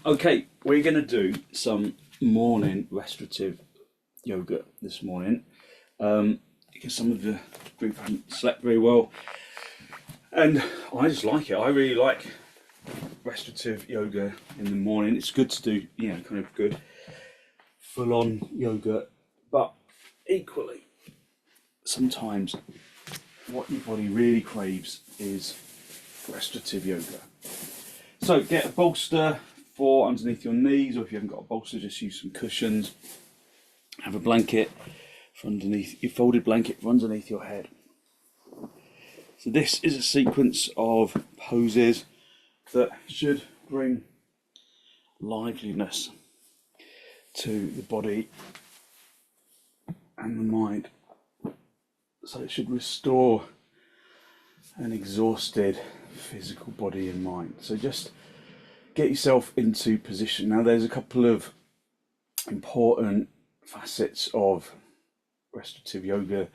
Okay, we're going to do some morning restorative yoga this morning because some of the group haven't slept very well, and I just like it. I really like restorative yoga in the morning. It's good to do, kind of good full-on yoga, but equally, sometimes what your body really craves is restorative yoga. So get a bolster for underneath your knees, or if you haven't got a bolster, just use some cushions. Have a blanket for underneath, your folded blanket for underneath your head. So this is a sequence of poses that should bring liveliness to the body and the mind. So it should restore an exhausted physical body and mind. So just get yourself into position. Now there's a couple of important facets of restorative yoga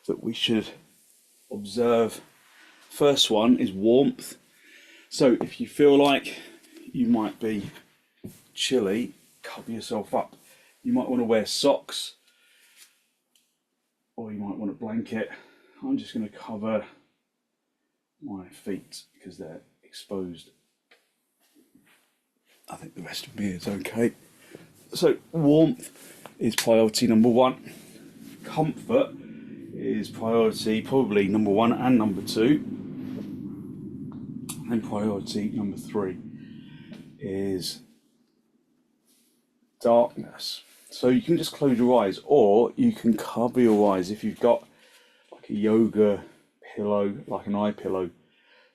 that we should observe. First one is warmth. So if you feel like you might be chilly, cover yourself up. You might want to wear socks, or you might want a blanket. I'm just going to cover my feet because they're exposed. I think the rest of me is okay. So warmth is priority number one. Comfort is priority probably number one and number two. And priority number three is darkness. So you can just close your eyes, or you can cover your eyes. If you've got like a yoga pillow, like an eye pillow,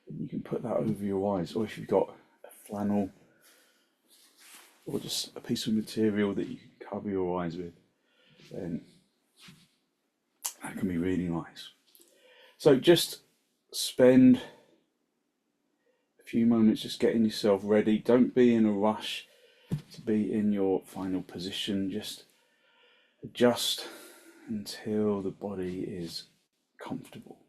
you can put that over your eyes. Or if you've got a flannel, or just a piece of material that you can cover your eyes with, then that can be really nice. So just spend a few moments just getting yourself ready. Don't be in a rush to be in your final position. Just adjust until the body is comfortable.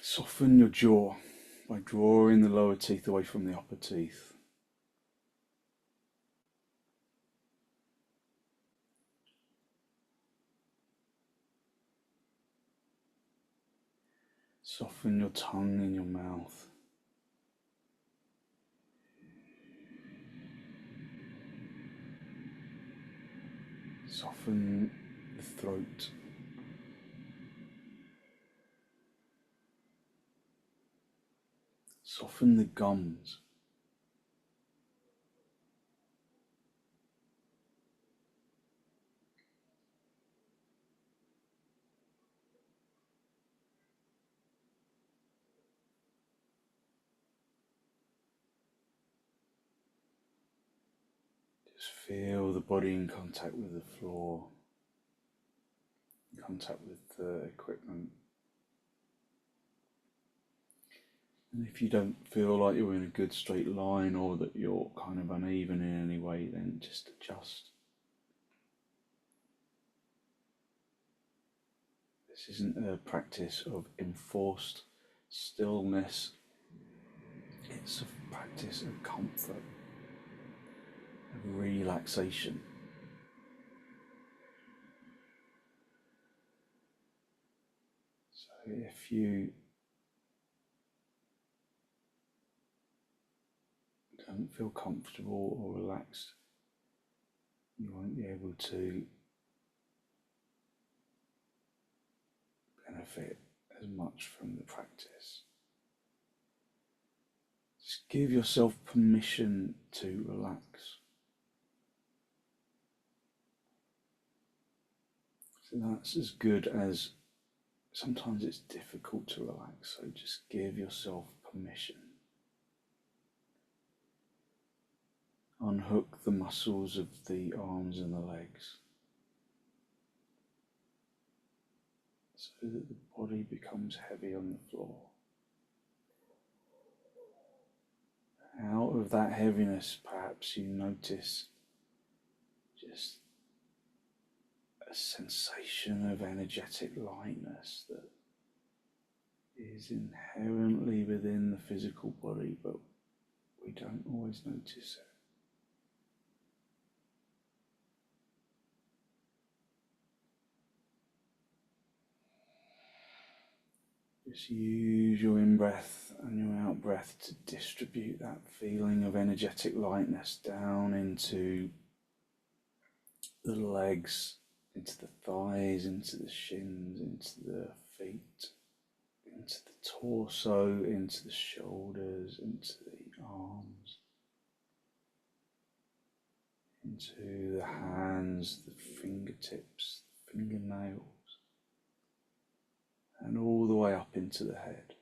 Soften your jaw by drawing the lower teeth away from the upper teeth. Soften your tongue in your mouth. Soften the throat. Soften the gums. Just feel the body in contact with the floor, in contact with the equipment. And if you don't feel like you're in a good straight line, or that you're kind of uneven in any way, then just adjust. This isn't a practice of enforced stillness. It's a practice of comfort, of relaxation. So if you don't feel comfortable or relaxed, you won't be able to benefit as much from the practice. Just give yourself permission to relax. So that's as good as, sometimes it's difficult to relax, so just give yourself permission. Unhook the muscles of the arms and the legs so that the body becomes heavy on the floor. Out of that heaviness, perhaps you notice just a sensation of energetic lightness that is inherently within the physical body, but we don't always notice it. Just use your in-breath and your out-breath to distribute that feeling of energetic lightness down into the legs, into the thighs, into the shins, into the feet, into the torso, into the shoulders, into the arms, into the hands, the fingertips, the fingernails, and all the way up into the head.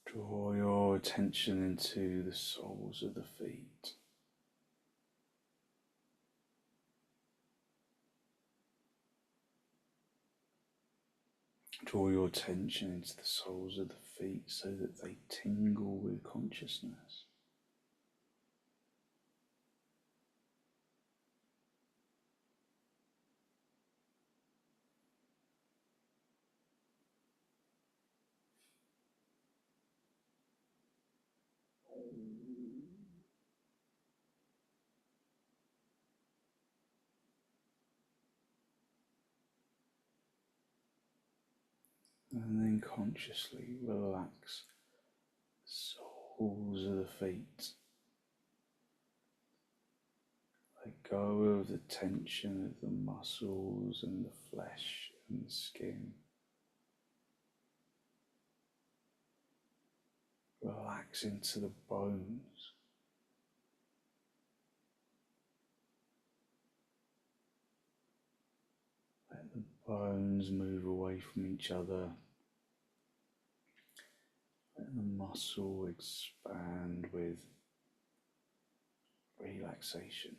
Draw your attention into the soles of the feet. Draw your attention into the soles of the feet so that they tingle with consciousness. And then consciously relax the soles of the feet. Let go of the tension of the muscles and the flesh and the skin. Relax into the bones. Let the bones move away from each other. Let the muscle expand with relaxation.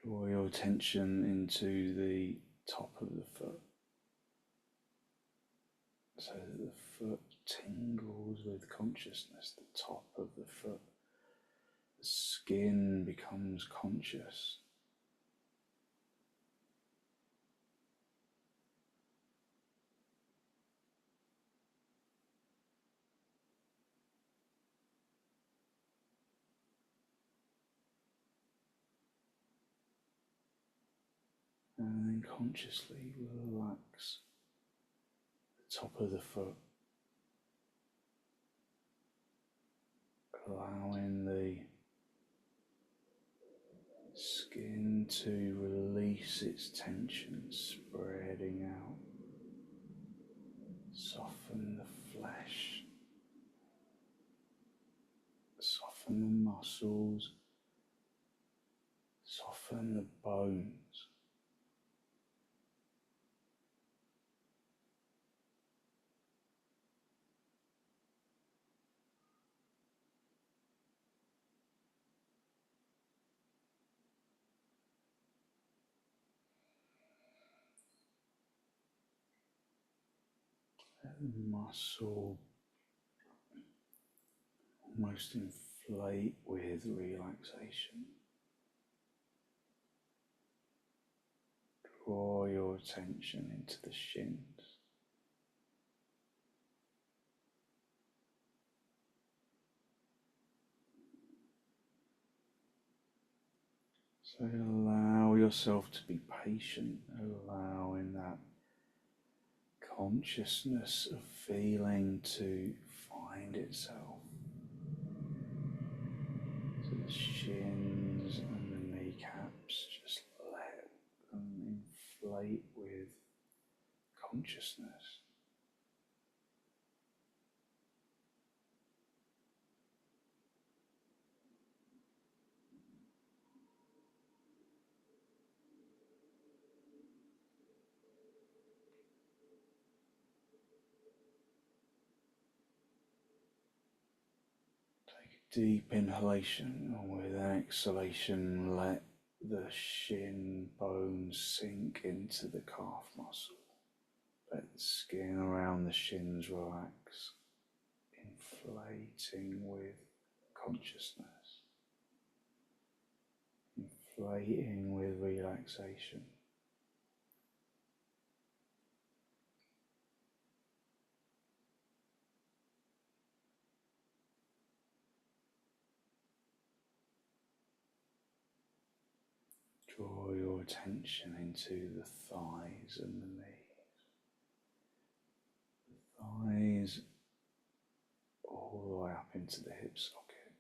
Draw your attention into the top of the foot so that the foot tingles with consciousness, the top of the foot. The skin becomes conscious. And then consciously relax the top of the foot, allowing the skin to release its tension, spreading out. Soften the flesh, soften the muscles, soften the bones. Let the muscle almost inflate with relaxation. Draw your attention into the shins. So allow yourself to be patient, allowing that consciousness of feeling to find itself. So the shins and the kneecaps, just let them inflate with consciousness. deep inhalation, and with an exhalation, let the shin bones sink into the calf muscle. Let the skin around the shins relax, inflating with consciousness, inflating with relaxation. Draw your attention into the thighs and the knees. The thighs all the way up into the hip socket.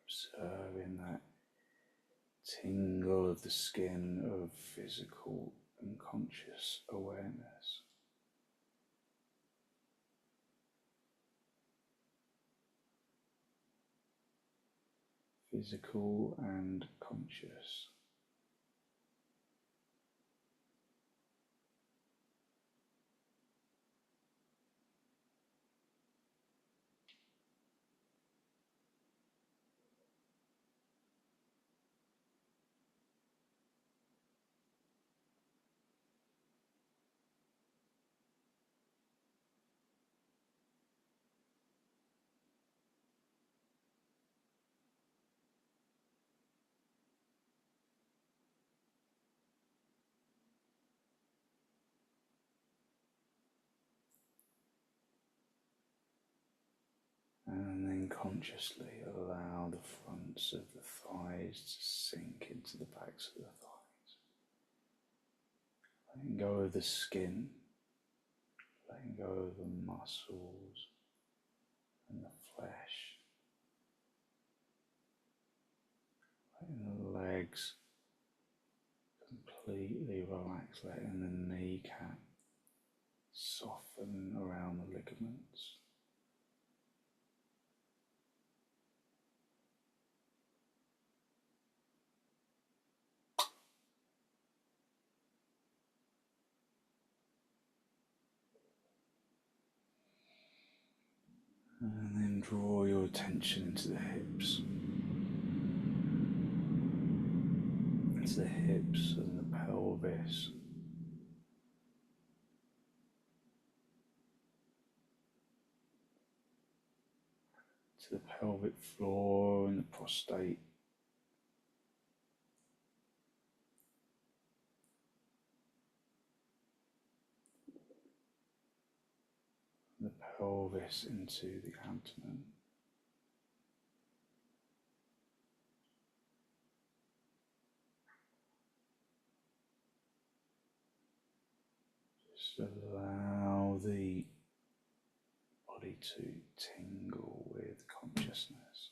Observing that tingle of the skin of physical and conscious awareness. Physical and conscious. And then consciously allow the fronts of the thighs to sink into the backs of the thighs. Letting go of the skin, letting go of the muscles and the flesh. Letting the legs completely relax, letting the kneecap soften around the ligaments. And then draw your attention into the hips. Into the hips and the pelvis. To the pelvic floor and the prostate. The pelvis into the abdomen. Just allow the body to tingle with consciousness.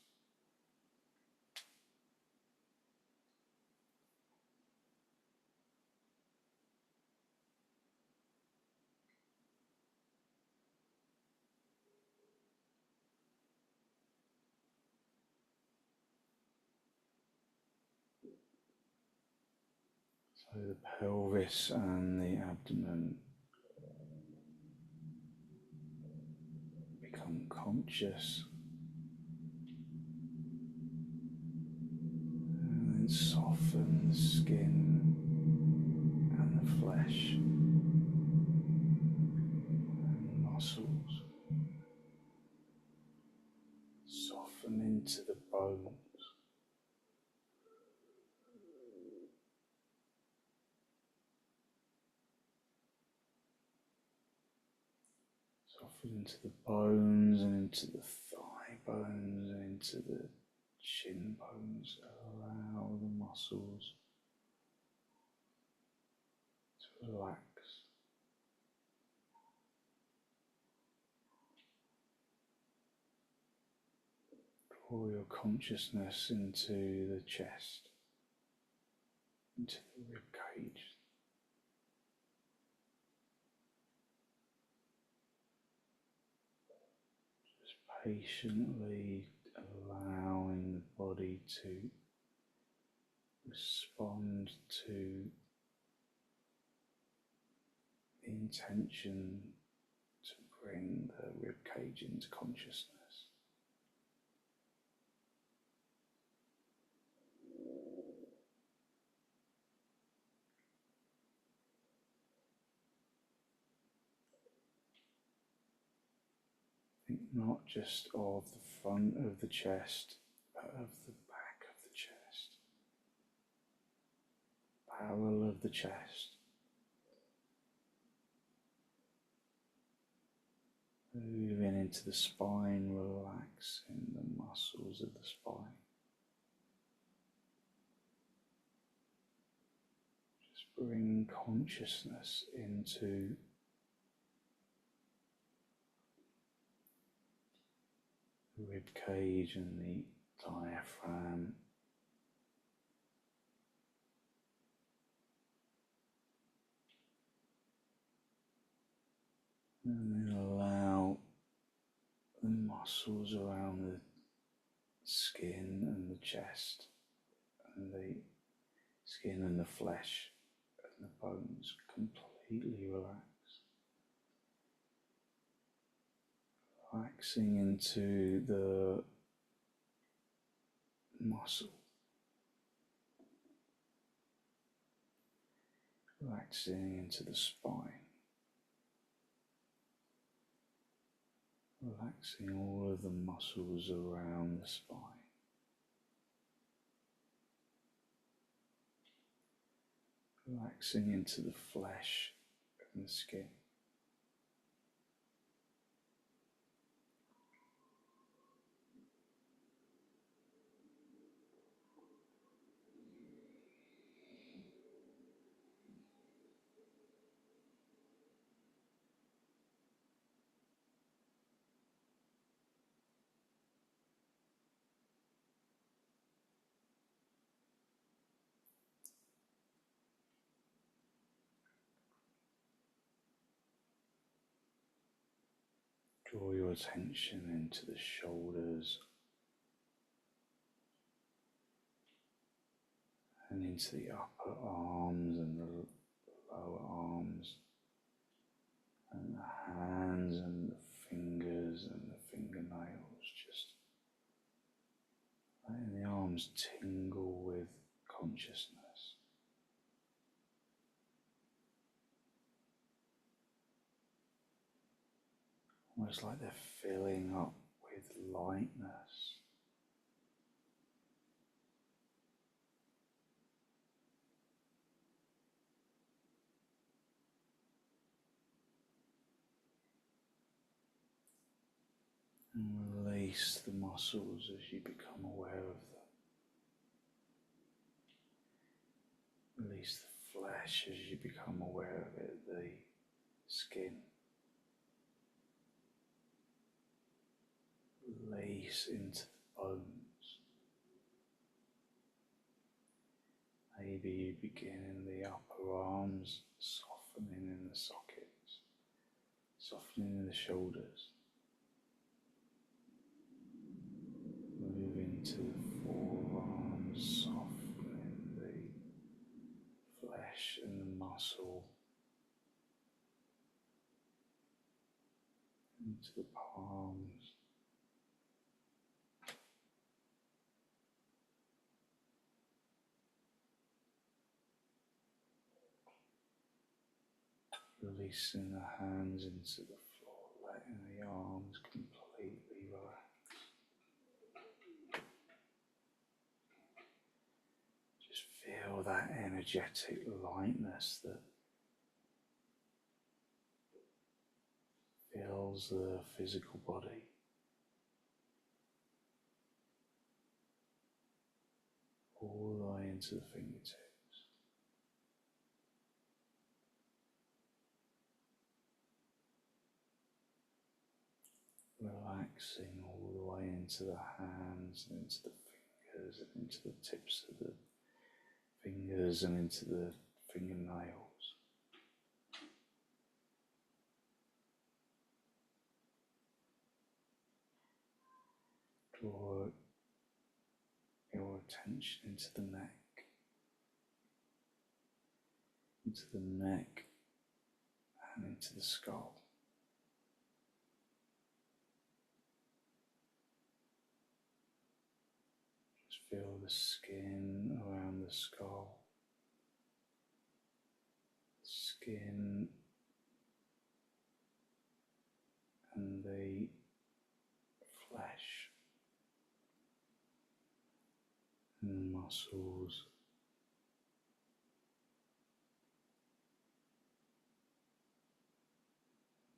So the pelvis and the abdomen become conscious, and then soften the skin and the flesh and muscles. Soften into the bones. Soften into the bones and into the thigh bones and into the shin bones. Allow the muscles to relax. Draw your consciousness into the chest, into the rib cage. Just patiently allowing the body to respond to the intention to bring the rib cage into consciousness. Think not just of the front of the chest, but of the back of the chest, parallel of the chest. Moving into the spine, relaxing the muscles of the spine. Just bring consciousness into the rib cage and the diaphragm. And then allow the muscles around the skin and the chest and the skin and the flesh and the bones completely relax. Relaxing into the muscle. Relaxing into the spine. Relaxing all of the muscles around the spine. Relaxing into the flesh and the skin. Draw your attention into the shoulders and into the upper arms and the lower arms and the hands and the fingers and the fingernails, just letting the arms tingle with consciousness. Almost like they're filling up with lightness. And release the muscles as you become aware of them. Release the flesh as you become aware of it, the skin. Release into the bones. Maybe you begin in the upper arms, softening in the sockets, softening in the shoulders. Moving to the forearms, softening the flesh and the muscle. Into the palms. Releasing the hands into the floor, letting the arms completely relax. Just feel that energetic lightness that fills the physical body. All the way into the fingertips. Relaxing all the way into the hands and into the fingers and into the tips of the fingers and into the fingernails. Draw your attention into the neck and into the skull. feel the skin around the skull, skin and the flesh and muscles.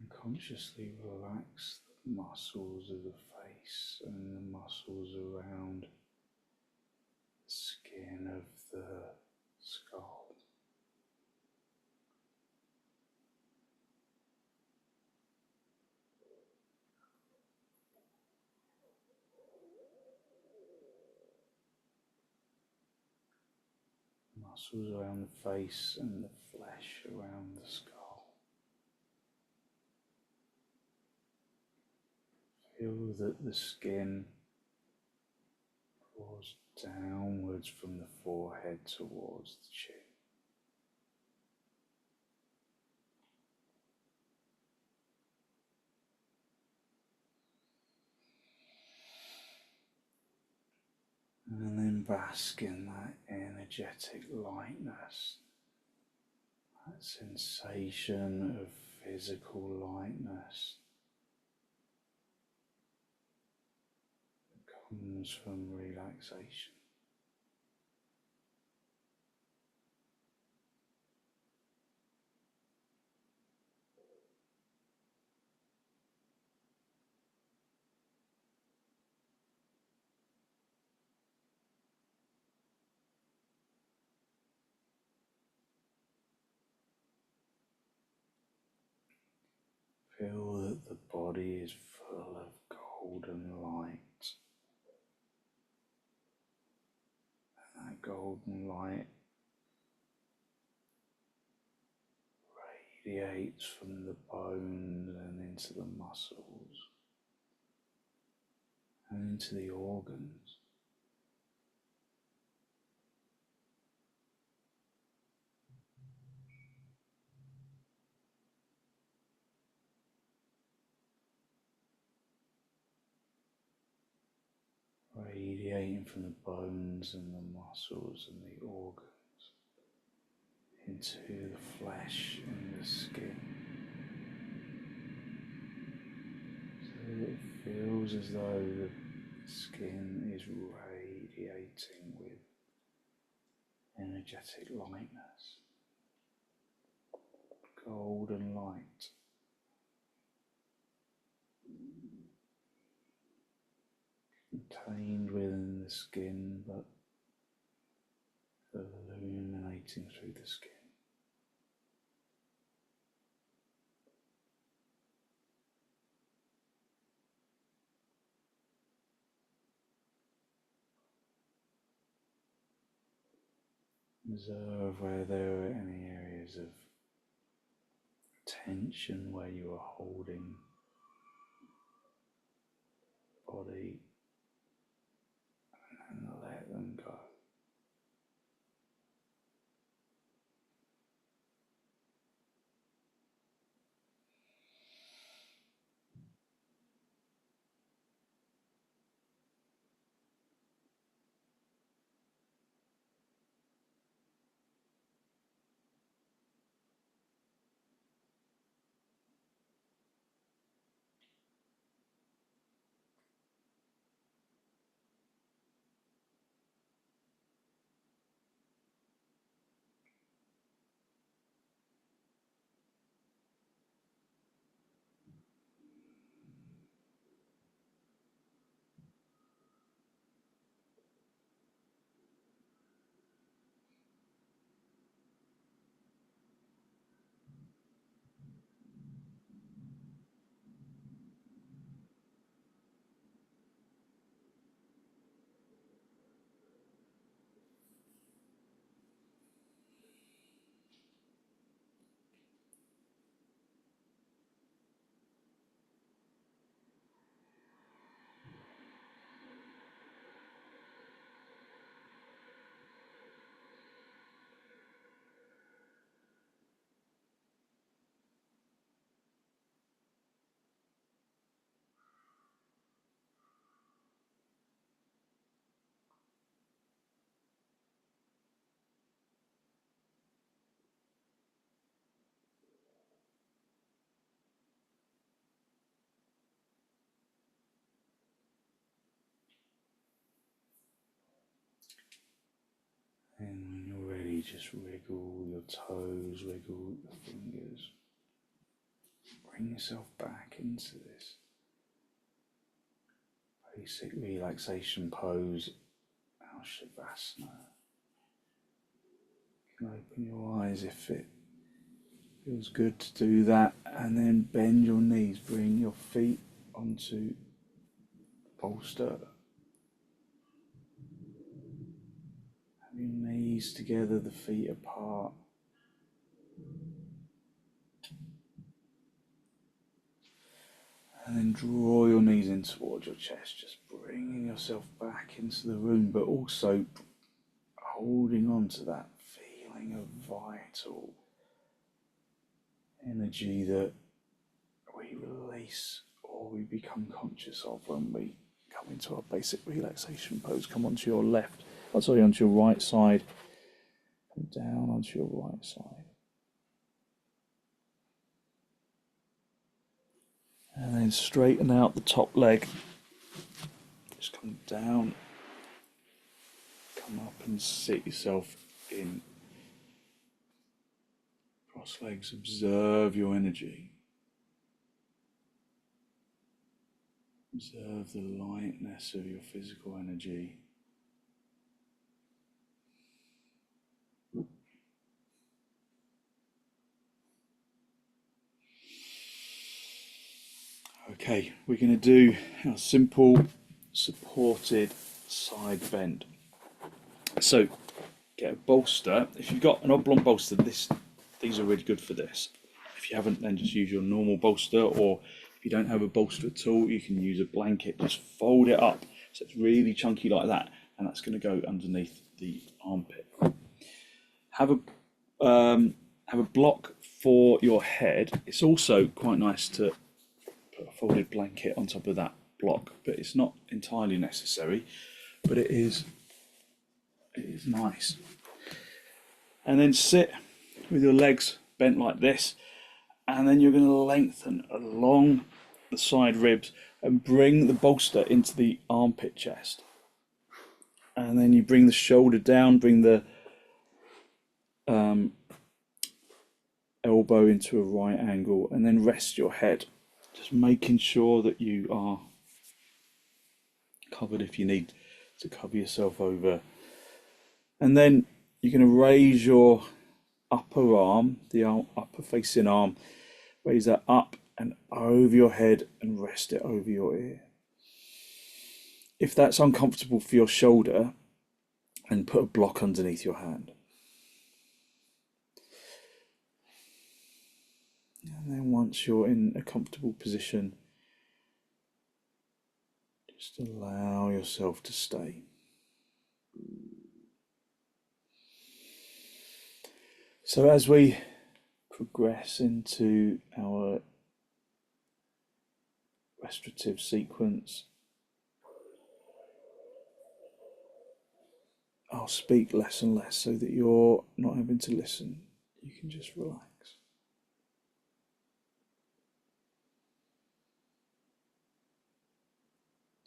And consciously relax the muscles of the face and the muscles around the skin of the skull. Muscles around the face and the flesh around the skull. Feel that the skin draws downwards from the forehead towards the chin. And then bask in that energetic lightness, that sensation of physical lightness that comes from relaxation. Feel that the body is full of golden light. And that golden light radiates from the bones and into the muscles and into the organs. Radiating from the bones and the muscles and the organs into the flesh and the skin. So it feels as though the skin is radiating with energetic lightness, golden light. Contained within the skin, but illuminating through the skin. Observe where there are any areas of tension where you are holding body and let them go. just wriggle your toes, wiggle your fingers. Bring yourself back into this basic relaxation pose, our Shavasana. You can open your eyes if it feels good to do that, and then bend your knees, bring your feet onto the bolster. Have your knees together, the feet apart. And then draw your knees in towards your chest, just bringing yourself back into the room, but also holding on to that feeling of vital energy that we release or we become conscious of when we come into our basic relaxation pose. Come onto your left, onto your right side. Come down onto your right side. And then straighten out the top leg. Just come down, come up and sit yourself in. Cross legs, observe your energy. Observe the lightness of your physical energy. Okay, we're going to do a simple supported side bend. So get a bolster. If you've got an oblong bolster, these are really good for this. If you haven't, then just use your normal bolster, or if you don't have a bolster at all, you can use a blanket. Just fold it up so it's really chunky like that, and that's going to go underneath the armpit. Have a block for your head. It's also quite nice to put a folded blanket on top of that block, but it's not entirely necessary, but it is nice. And then sit with your legs bent like this, and then you're going to lengthen along the side ribs and bring the bolster into the armpit chest, and then you bring the shoulder down, bring the elbow into a right angle, and then rest your head, just making sure that you are covered if you need to cover yourself over. And then you're going to raise your upper arm, the upper facing arm, raise that up and over your head and rest it over your ear. If that's uncomfortable for your shoulder, then put a block underneath your hand. And then once you're in a comfortable position, just allow yourself to stay. So as we progress into our restorative sequence, I'll speak less and less so that you're not having to listen. You can just relax.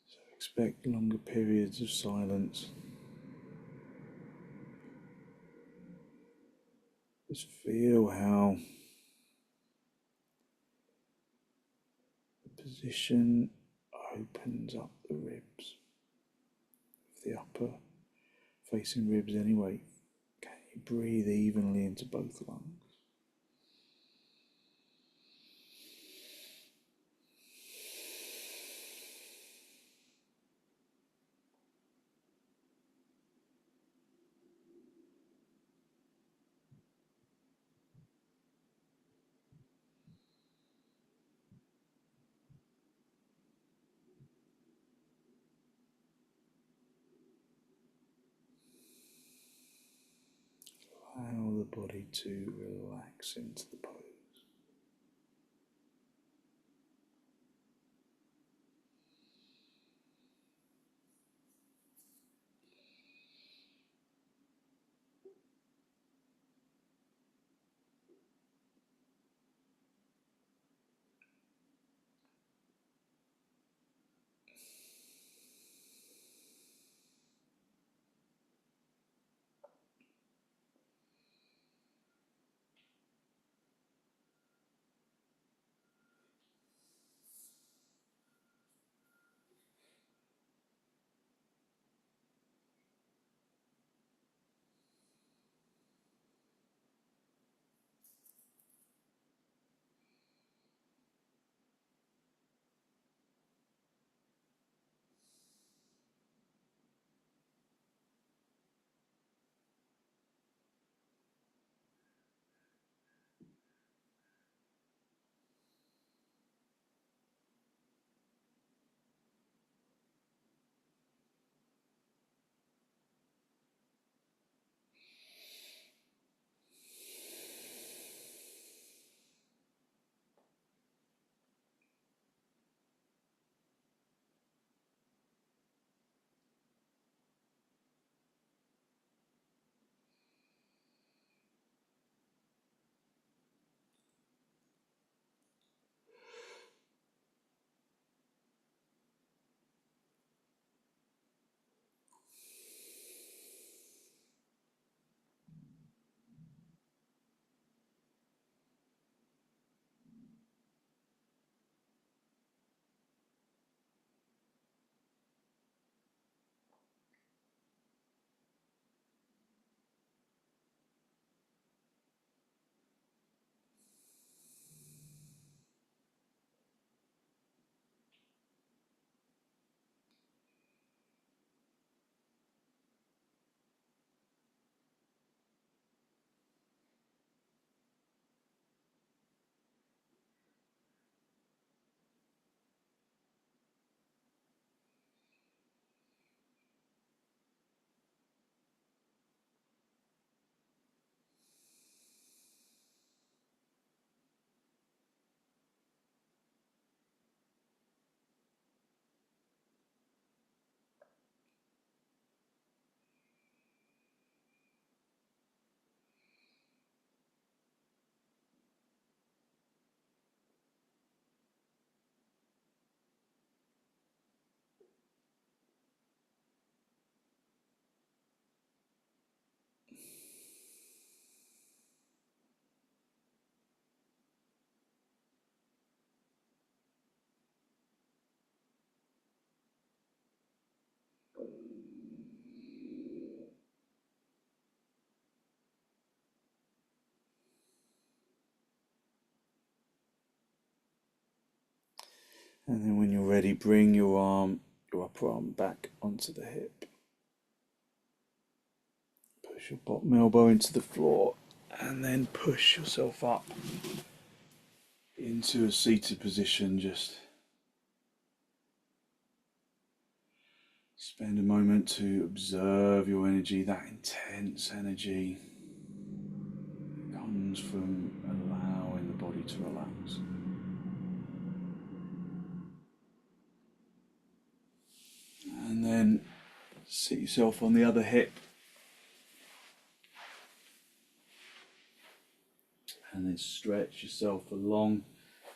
So expect longer periods of silence. Just feel how the position opens up the ribs, the upper facing ribs anyway. Can you breathe evenly into both lungs? Allow the body to relax into the pose. And then when you're ready, bring your upper arm back onto the hip. Push your bottom elbow into the floor and then push yourself up into a seated position. Just spend a moment to observe your energy, that intense energy that comes from allowing the body to relax. And then sit yourself on the other hip and then stretch yourself along.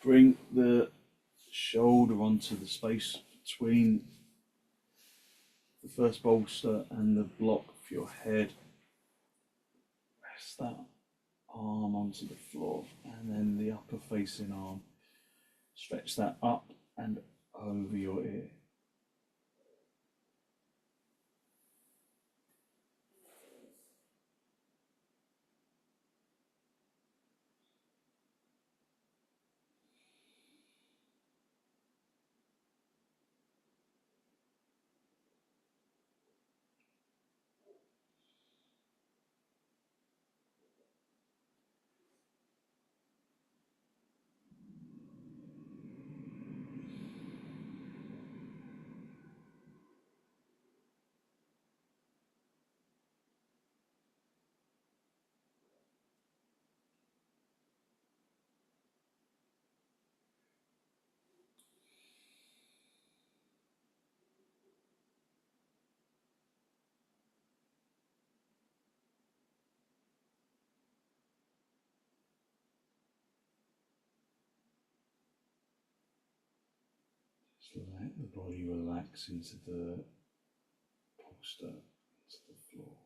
Bring the shoulder onto the space between the first bolster and the block for your head. Rest that arm onto the floor and then the upper facing arm. Stretch that up and over your ear. Just let the body relax into the bolster, into the floor.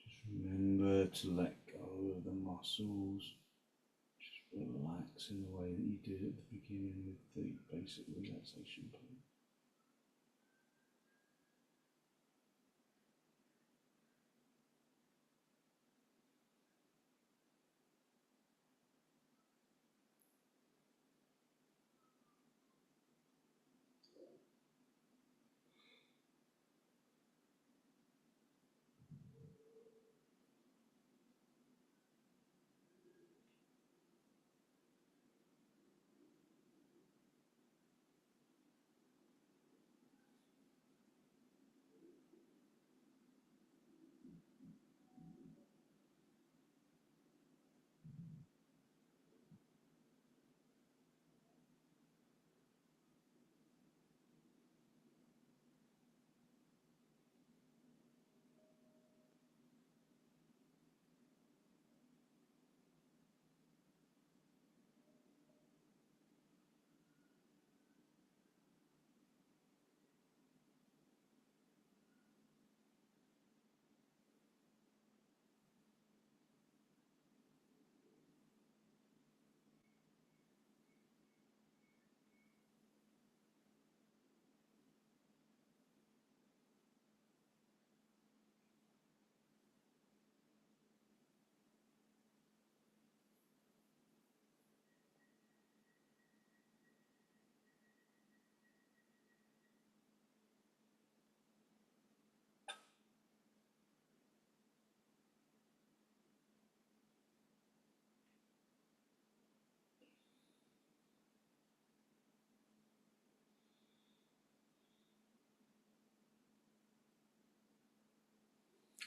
Just remember to let go of the muscles. Just relax in the way that you did at the beginning with the basic relaxation point.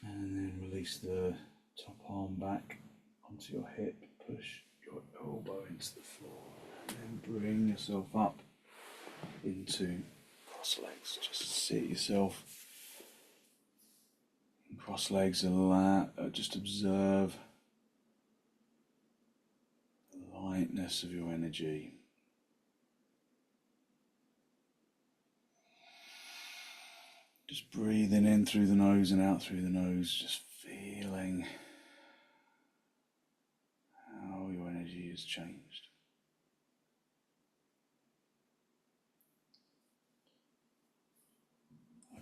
And then release the top arm back onto your hip, push your elbow into the floor, and then bring yourself up into cross legs. Just sit yourself in cross legs, just observe the lightness of your energy. Just breathing in through the nose and out through the nose, just feeling how your energy has changed.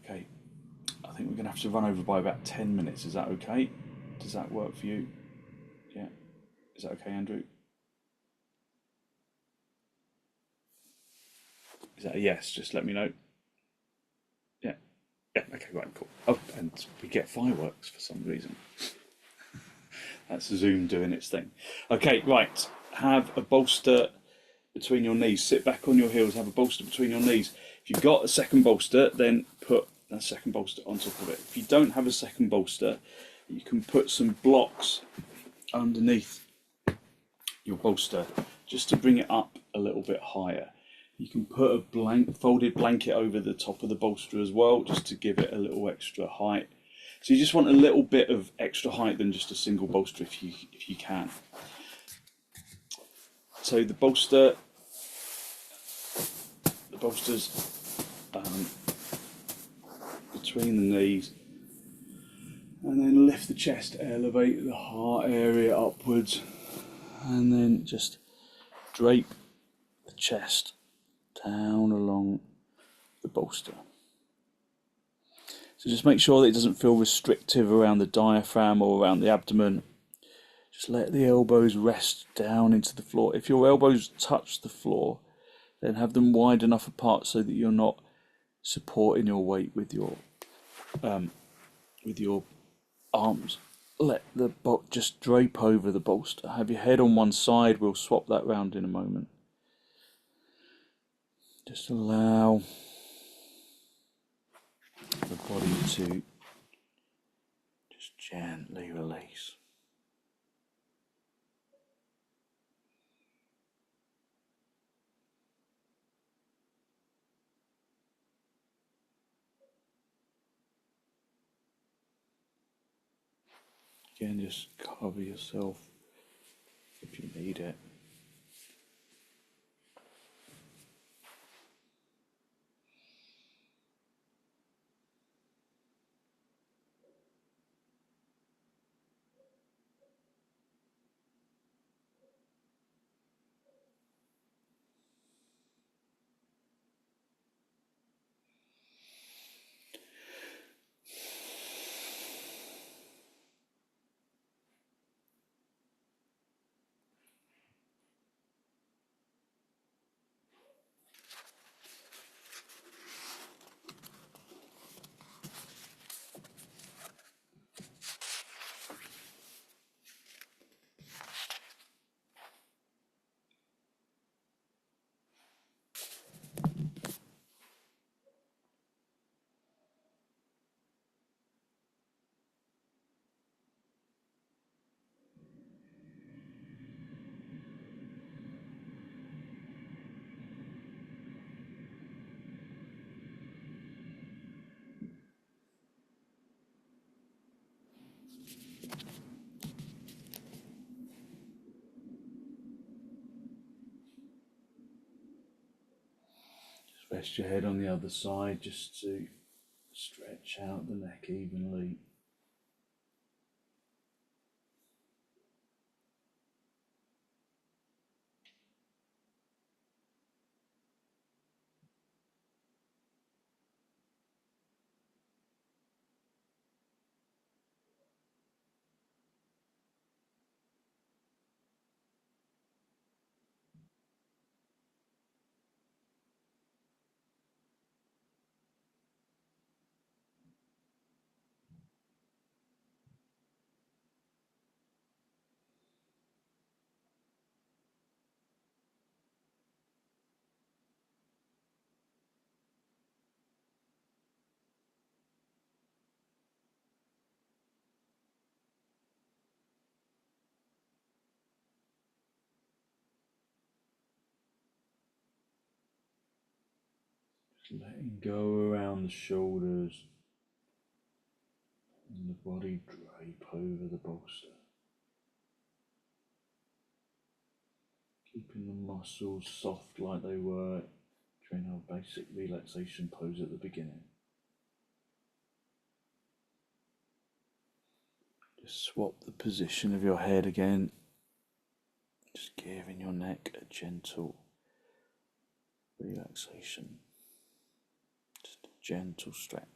Okay, I think we're going to have to run over by about 10 minutes. Is that okay? Does that work for you? Yeah. Is that okay, Andrew? Is that a yes? Just let me know. Yeah. Yeah, okay, right, cool. Oh, and we get fireworks for some reason. That's Zoom doing its thing. Okay, right. Have a bolster between your knees. Sit back on your heels. Have a bolster between your knees. If you've got a second bolster, then put a second bolster on top of it. If you don't have a second bolster, you can put some blocks underneath your bolster just to bring it up a little bit higher. You can put a folded blanket over the top of the bolster as well, just to give it a little extra height. So you just want a little bit of extra height than just a single bolster if you can. So the bolster's between the knees, and then lift the chest, elevate the heart area upwards, and then just drape the chest down along the bolster. So just make sure that it doesn't feel restrictive around the diaphragm or around the abdomen. Just let the elbows rest down into the floor. If your elbows touch the floor, then have them wide enough apart so that you're not supporting your weight with your arms. Let the just drape over the bolster. Have your head on one side. We'll swap that round in a moment. Just allow the body to just gently release. Again, just cover yourself if you need it. Rest your head on the other side just to stretch out the neck evenly. letting go around the shoulders and the body drape over the bolster. Keeping the muscles soft like they were during our basic relaxation pose at the beginning. Just swap the position of your head again. Just giving your neck a gentle relaxation. Just a gentle stretch.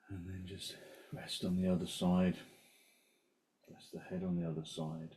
And then just rest on the other side. Rest the head on the other side.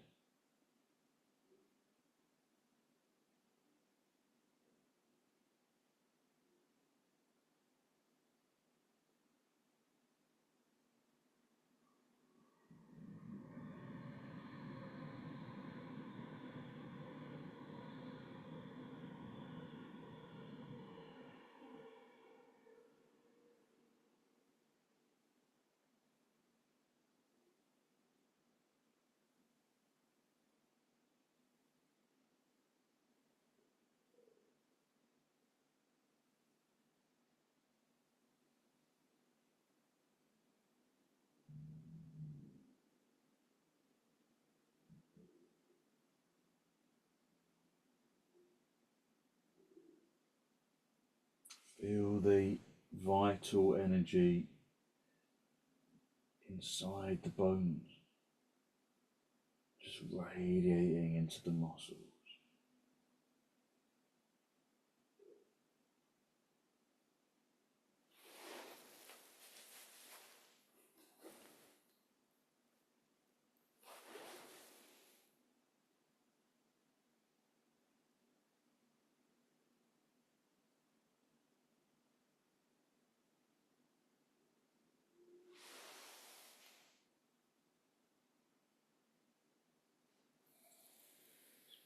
Feel the vital energy inside the bones, just radiating into the muscles.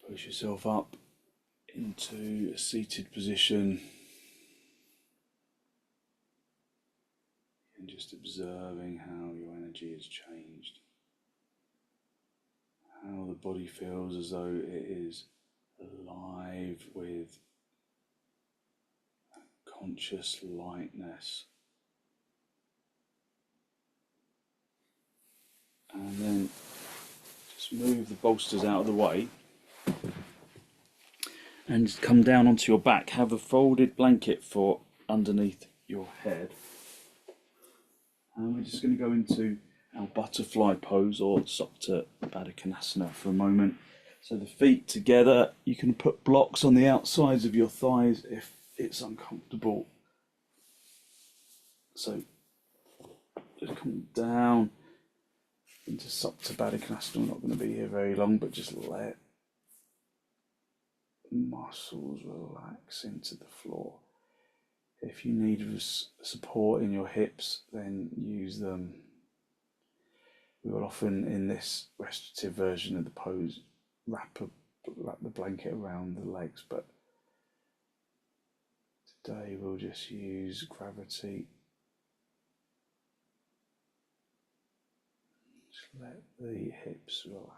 Push yourself up into a seated position and just observing how your energy has changed. How the body feels as though it is alive with conscious lightness. And then just move the bolsters out of the way and come down onto your back. Have a folded blanket for underneath your head. And we're just going to go into our butterfly pose or Supta Baddha Konasana for a moment. So the feet together, you can put blocks on the outsides of your thighs if it's uncomfortable. So just come down into Supta Baddha Konasana. We're not going to be here very long, but just let muscles relax into the floor. If you need support in your hips, then use them. We will often, in this restorative version of the pose, wrap the blanket around the legs, but today we'll just use gravity. Just let the hips relax.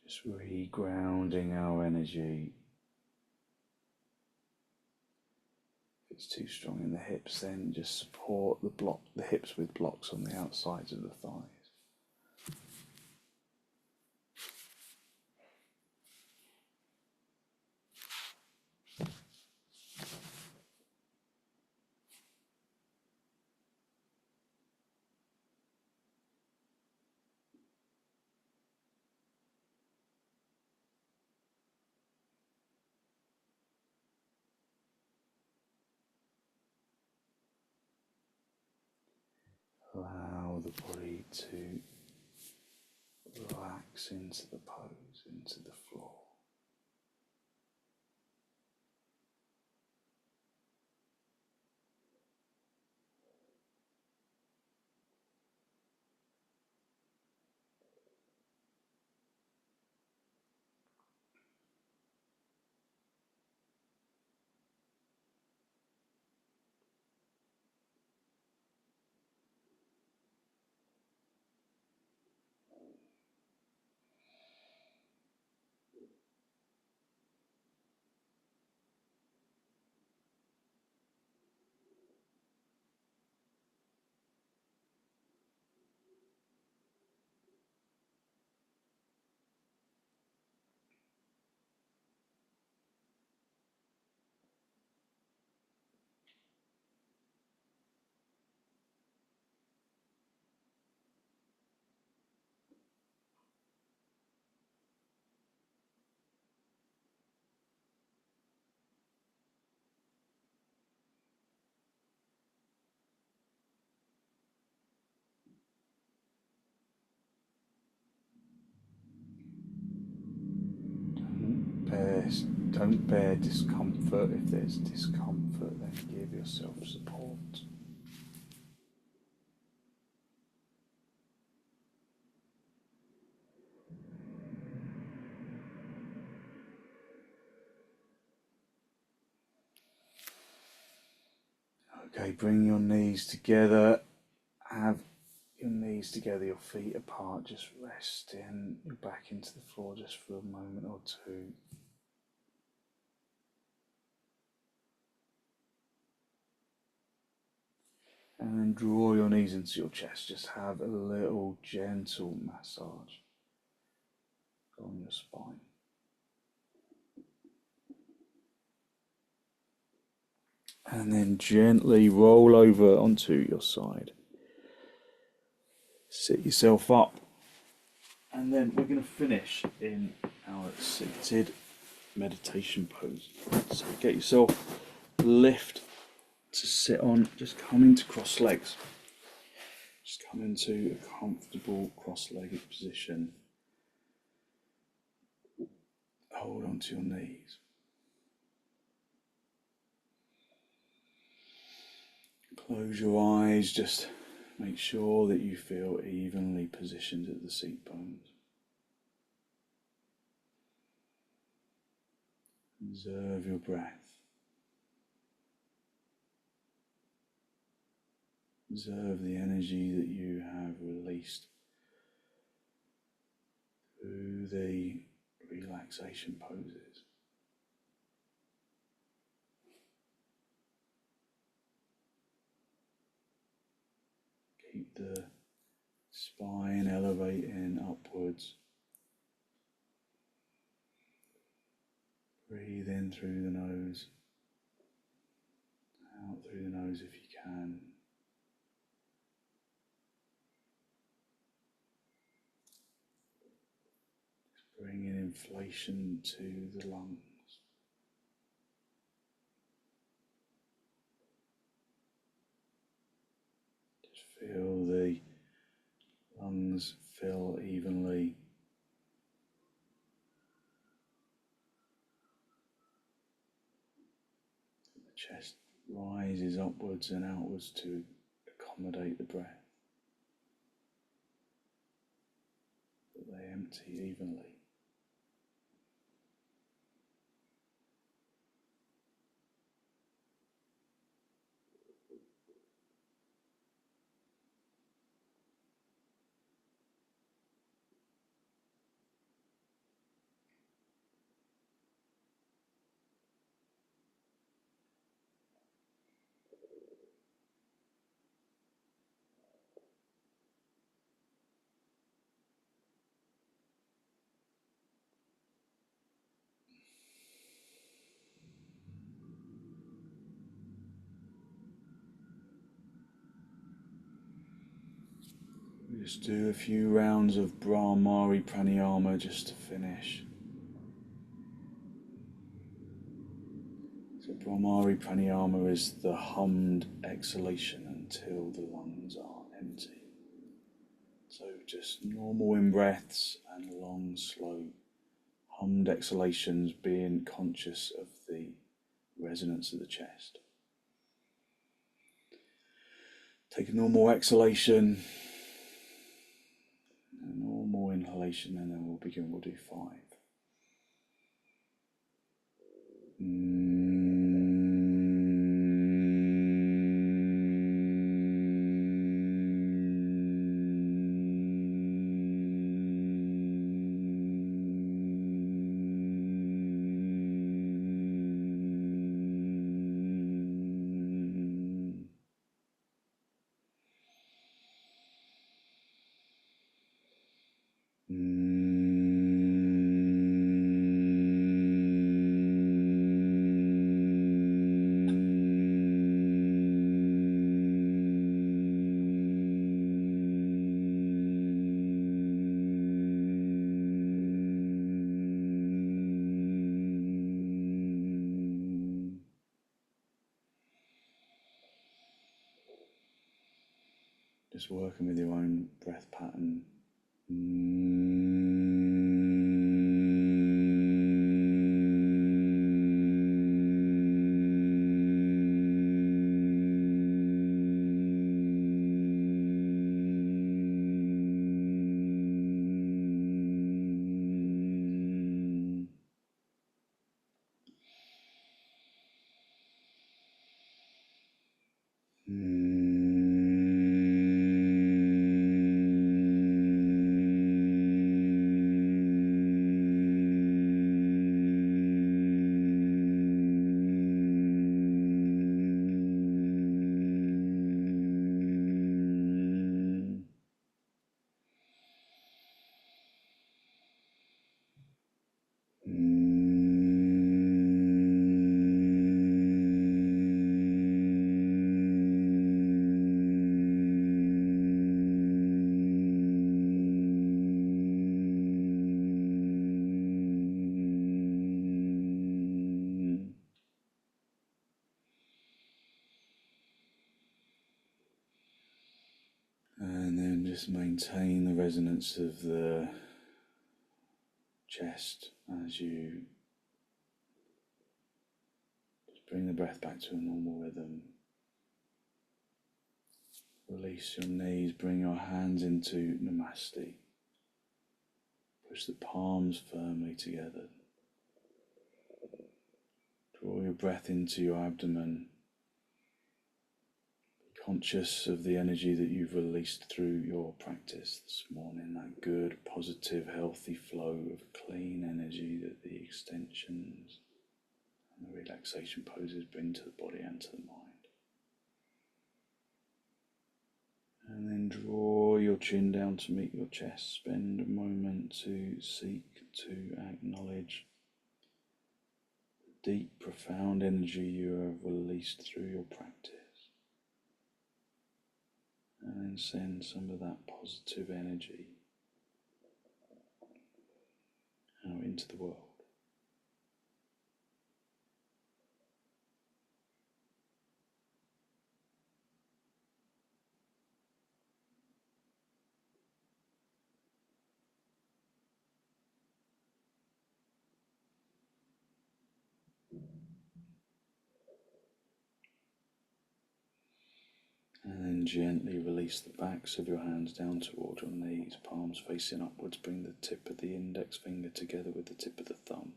Just re-grounding our energy. If it's too strong in the hips, then just support the hips with blocks on the outsides of the thighs. allow the body to relax into the pose, into the floor. Don't bear discomfort. If there's discomfort, then give yourself support. Okay, bring your knees together. Have your knees together, your feet apart. Just resting your back into the floor just for a moment or two. And then draw your knees into your chest. Just have a little gentle massage on your spine. And then gently roll over onto your side. Sit yourself up. And then we're going to finish in our seated meditation pose. So get yourself lift to sit on, just come into cross legs. Just come into a comfortable cross-legged position. Hold onto your knees. Close your eyes, just make sure that you feel evenly positioned at the seat bones. Observe your breath. Observe the energy that you have released through the relaxation poses. Keep the spine elevating upwards. Breathe in through the nose, out through the nose if you can. Bringing inflation to the lungs. Just feel the lungs fill evenly. The chest rises upwards and outwards to accommodate the breath. But they empty evenly. Just do a few rounds of Brahmari Pranayama just to finish. So Brahmari Pranayama is the hummed exhalation until the lungs are empty. just normal in-breaths and long, slow, hummed exhalations, being conscious of the resonance of the chest. Take a normal exhalation, a normal inhalation, and then we'll begin. We'll do 5. Just working with your own breath pattern. And then just maintain the resonance of the chest as you just bring the breath back to a normal rhythm. Release your knees, bring your hands into Namaste. Push the palms firmly together. Draw your breath into your abdomen. Conscious of the energy that you've released through your practice this morning, that good, positive, healthy flow of clean energy that the extensions and the relaxation poses bring to the body and to the mind. And then draw your chin down to meet your chest. Spend a moment to seek to acknowledge the deep, profound energy you have released through your practice. And then send some of that positive energy out into the world. And then gently release the backs of your hands down toward your knees, palms facing upwards. Bring the tip of the index finger together with the tip of the thumb.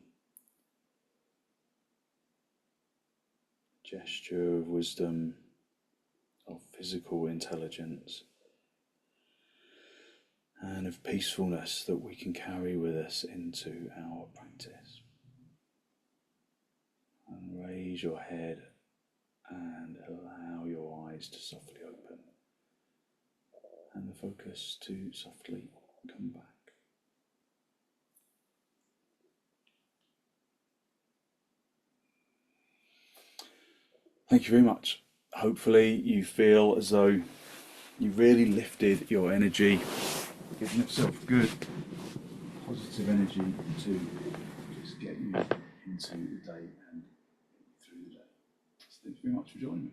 Gesture of wisdom, of physical intelligence, and of peacefulness that we can carry with us into our practice. And raise your head and allow your eyes to softly open and the focus to softly come back. Thank you very much. Hopefully you feel as though you've really lifted your energy, giving yourself good positive energy to just get you into the day and through the day. So thank you very much for joining me.